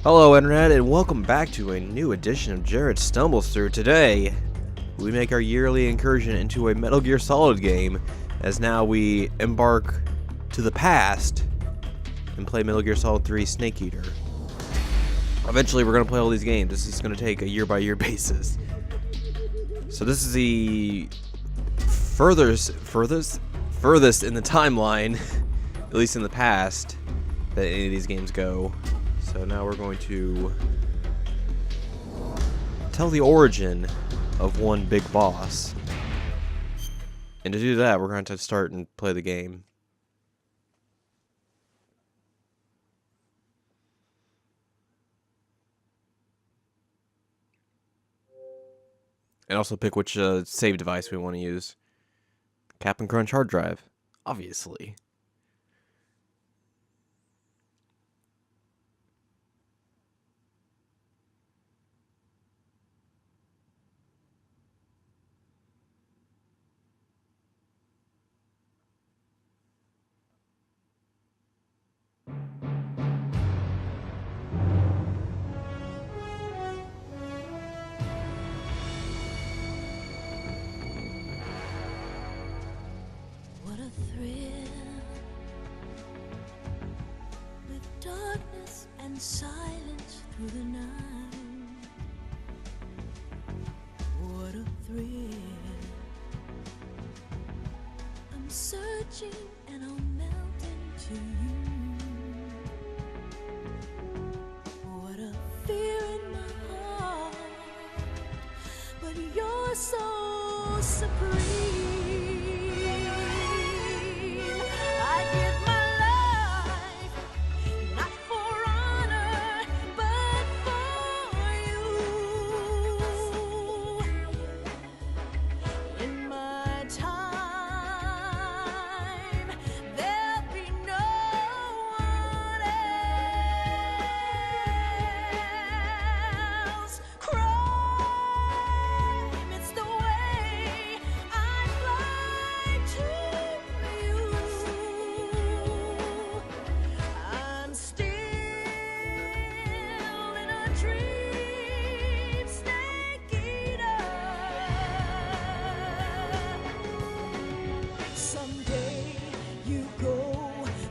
Hello Internet and welcome back to a new edition of Jared Stumbles Through. Today, we make our yearly incursion into a Metal Gear Solid game as now we embark to the past and play Metal Gear Solid 3 Snake Eater. Eventually we're going to play all these games. This is going to take a year-by-year basis. So this is the furthest in the timeline, at least in the past, that any of these games go. So now we're going to tell the origin of one big boss. And to do that, we're going to start and play the game. And also pick which save device we want to use. Captain Crunch hard drive, obviously. What a thrill, with darkness and silence through the night. What a thrill, I'm searching and I'll melt into you. What a fear in my heart, but you're so supreme. I give my life, not for honor, but for you. In my time, there'll be no one else. Crime, it's the way I fly to you. I'm still in a dream, Snake Eater. Someday you go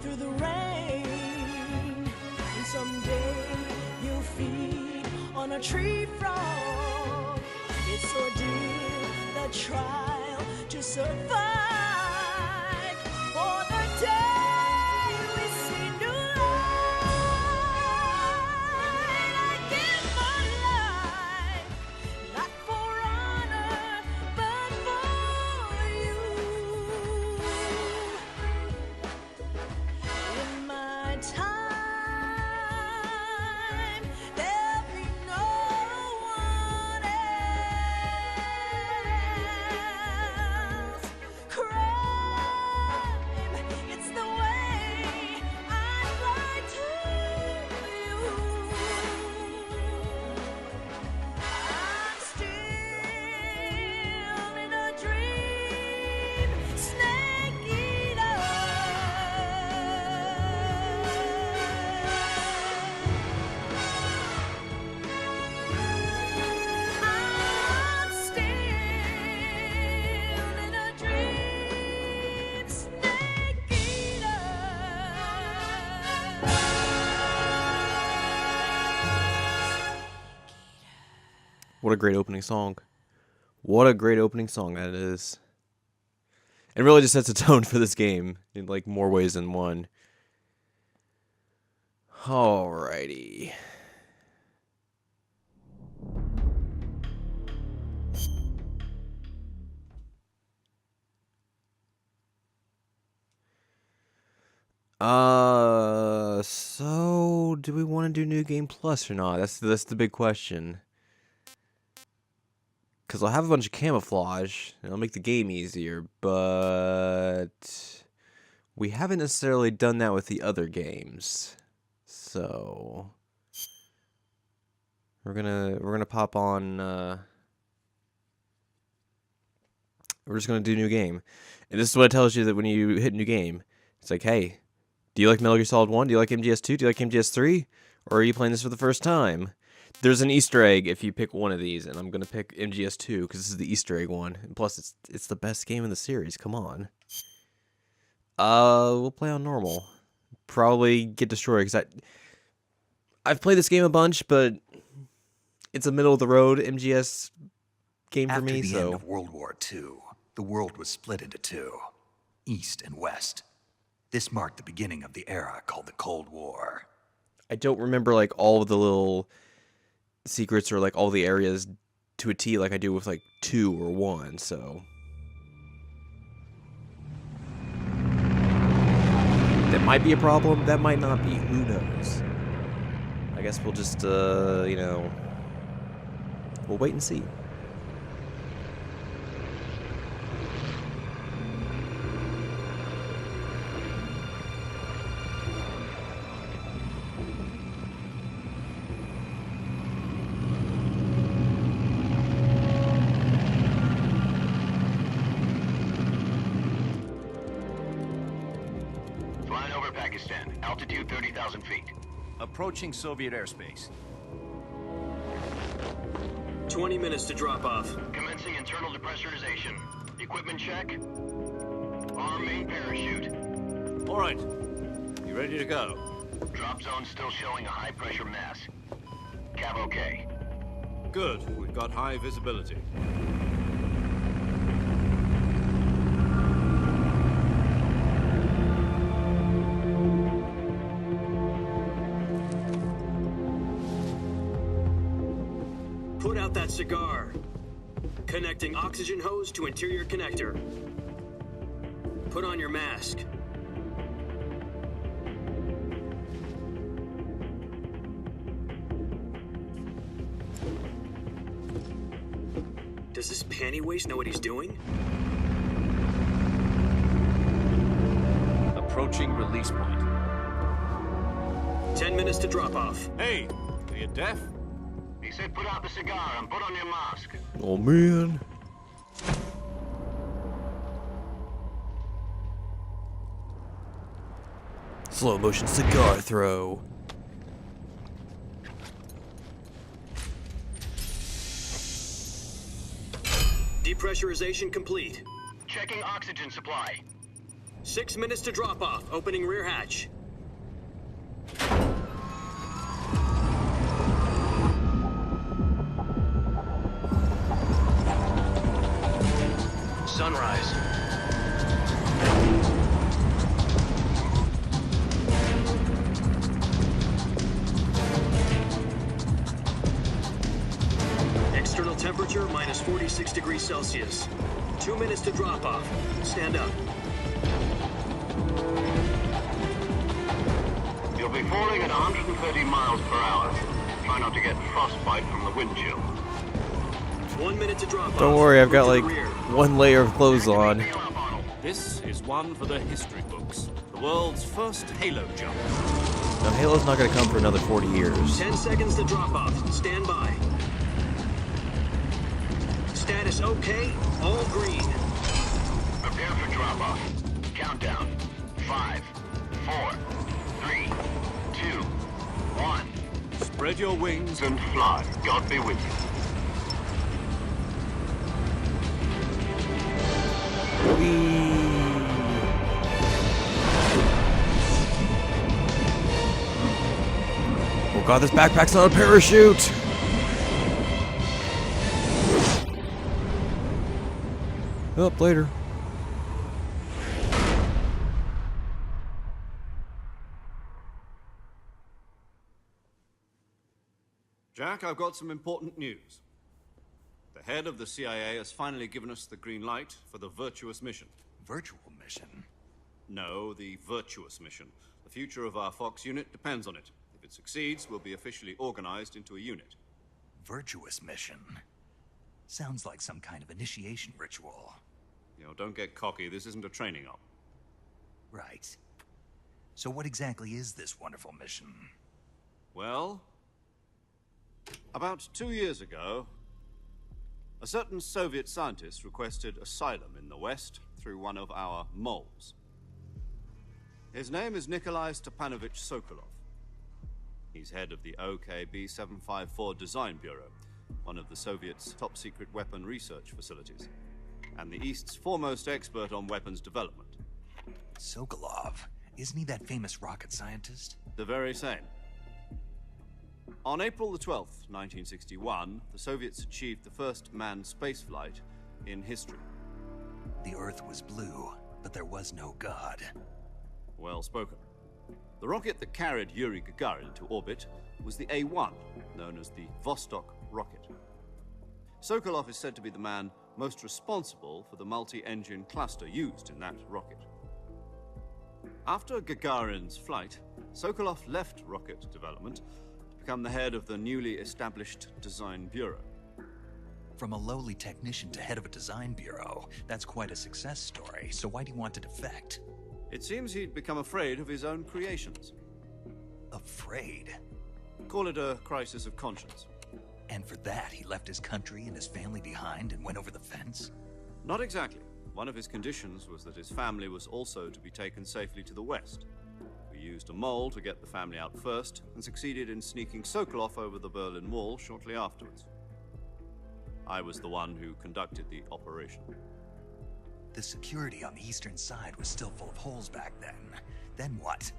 through the rain, and someday you'll feed on a tree frog. It's ordeal, the trial to survive. For the day we see new light, I give my life, not for honor, but for you. In my time, there'll be no one else. Crime, it's the way I fly to you. I'm still in a dream, Snake Eater. I'm still in a dream, Snake Eater. What a great opening song. What a great opening song that is. It really just sets a tone for this game in like more ways than one. Alrighty. So do we want to do New Game Plus or not? That's the big question. Because I'll have a bunch of camouflage, and it'll make the game easier, but we haven't necessarily done that with the other games. So we're gonna pop on we're just gonna do new game. And this is what it tells you that when you hit new game, it's like, hey, do you like Metal Gear Solid 1? Do you like MGS2? Do you like MGS3? Or are you playing this for the first time? There's an Easter egg if you pick one of these, and I'm gonna pick MGS2 because this is the Easter egg one. And plus, it's the best game in the series. Come on. We'll play on normal. Probably get destroyed because I've played this game a bunch, but it's a middle of the road MGS game for me. After the So end of World War II, the world was split into two, East and West. This marked the beginning of the era called the Cold War. I don't remember like all of the little secrets or like all the areas to a T like I do with like 2 or 1. So that might be a problem. That might not be. Who knows? I guess we'll just you know, we'll wait and see. Flying over Pakistan, altitude 30,000 feet. Approaching Soviet airspace. 20 minutes to drop off. Commencing internal depressurization. Equipment check. Arm main parachute. All right. You ready to go? Drop zone still showing a high pressure mass. Cav okay. Good. We've got high visibility. Put out that cigar. Connecting oxygen hose to interior connector. Put on your mask. Does this panty waste know what he's doing? Approaching release point. 10 minutes to drop off. Hey, are you deaf? He said put out the cigar and put on your mask. Oh man. Slow motion cigar throw. Depressurization complete. Checking oxygen supply. 6 minutes to drop off. Opening rear hatch. Sunrise. External temperature minus 46 degrees Celsius. 2 minutes to drop off. Stand up. You'll be falling at 130 miles per hour. Try not to get frostbite from the wind chill. 1 minute to drop off. Don't worry, I've got Look like to the rear. 1 layer of clothes on. Bail up, Arnold. This is one for the history books. The world's first Halo jump. Now Halo's not gonna come for another 40 years. 10 seconds to drop off. Stand by. Status okay. All green. Prepare for drop off. Countdown. 5, 4, 3, 2, 1. Spread your wings And fly. God be with you. Oh god, this backpack's not a parachute! Up later. Jack, I've got some important news. The head of the CIA has finally given us the green light for the Virtuous mission. Virtual mission? No, the Virtuous mission. The future of our Fox unit depends on it. If it succeeds, we'll be officially organized into a unit. Virtuous mission? Sounds like some kind of initiation ritual. You know, don't get cocky. This isn't a training op. Right. So what exactly is this wonderful mission? Well, about 2 years ago, a certain Soviet scientist requested asylum in the West through one of our moles. His name is Nikolai Stepanovich Sokolov. He's head of the OKB-754 Design Bureau, one of the Soviets' top-secret weapon research facilities, and the East's foremost expert on weapons development. Sokolov. Isn't he that famous rocket scientist? The very same. On April the 12th, 1961, the Soviets achieved the first manned spaceflight in history. The Earth was blue, but there was no God. Well spoken. The rocket that carried Yuri Gagarin into orbit was the A-1, known as the Vostok rocket. Sokolov is said to be the man most responsible for the multi-engine cluster used in that rocket. After Gagarin's flight, Sokolov left rocket development to become the head of the newly established Design Bureau. From a lowly technician to head of a design bureau, that's quite a success story, so why do you want to defect? It seems he'd become afraid of his own creations. Afraid? Call it a crisis of conscience. And for that, he left his country and his family behind and went over the fence? Not exactly. One of his conditions was that his family was also to be taken safely to the west. We used a mole to get the family out first and succeeded in sneaking Sokolov over the Berlin Wall shortly afterwards. I was the one who conducted the operation. The security on the eastern side was still full of holes back then. Then what?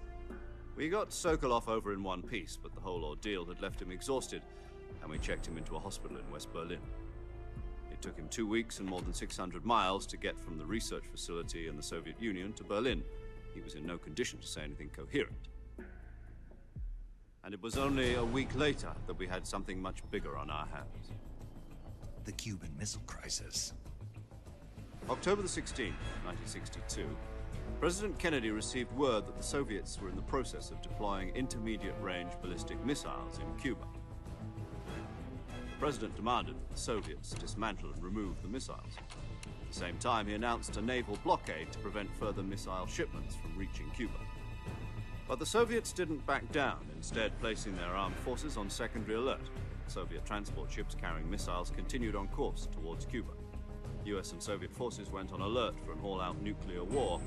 We got Sokolov over in one piece, but the whole ordeal had left him exhausted, and we checked him into a hospital in West Berlin. It took him 2 weeks and more than 600 miles to get from the research facility in the Soviet Union to Berlin. He was in no condition to say anything coherent. And it was only a week later that we had something much bigger on our hands. The Cuban Missile Crisis. October the 16th, 1962, President Kennedy received word that the Soviets were in the process of deploying intermediate-range ballistic missiles in Cuba. The President demanded that the Soviets dismantle and remove the missiles. At the same time, he announced a naval blockade to prevent further missile shipments from reaching Cuba. But the Soviets didn't back down, instead placing their armed forces on secondary alert. Soviet transport ships carrying missiles continued on course towards Cuba. US and Soviet forces went on alert for an all-out nuclear war.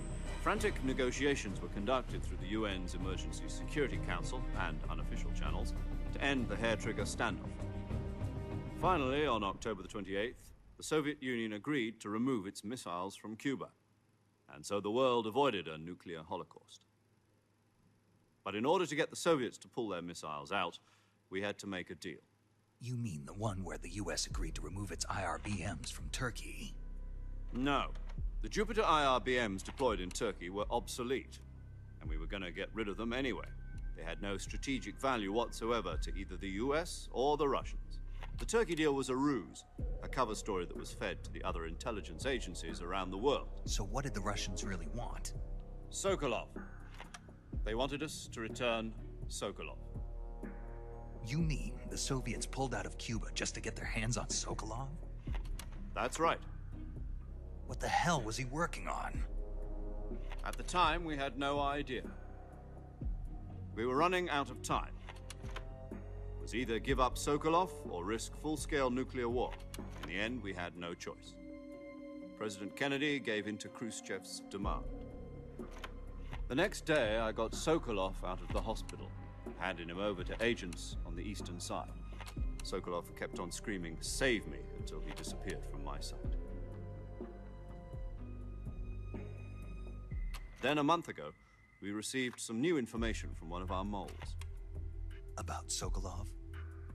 Frantic negotiations were conducted through the UN's Emergency Security Council and unofficial channels to end the hair-trigger standoff. Finally, on October the 28th, the Soviet Union agreed to remove its missiles from Cuba, and so the world avoided a nuclear holocaust. But in order to get the Soviets to pull their missiles out, we had to make a deal. You mean the one where the US agreed to remove its IRBMs from Turkey? No. The Jupiter IRBMs deployed in Turkey were obsolete, and we were going to get rid of them anyway. They had no strategic value whatsoever to either the US or the Russians. The Turkey deal was a ruse, a cover story that was fed to the other intelligence agencies around the world. So what did the Russians really want? Sokolov. They wanted us to return Sokolov. You mean the Soviets pulled out of Cuba just to get their hands on Sokolov? That's right. What the hell was he working on? At the time, we had no idea. We were running out of time. It was either give up Sokolov or risk full-scale nuclear war. In the end, we had no choice. President Kennedy gave in to Khrushchev's demand. The next day, I got Sokolov out of the hospital, handing him over to agents on the eastern side. Sokolov kept on screaming, "Save me," until he disappeared from my sight. Then, a month ago, we received some new information from one of our moles. About Sokolov?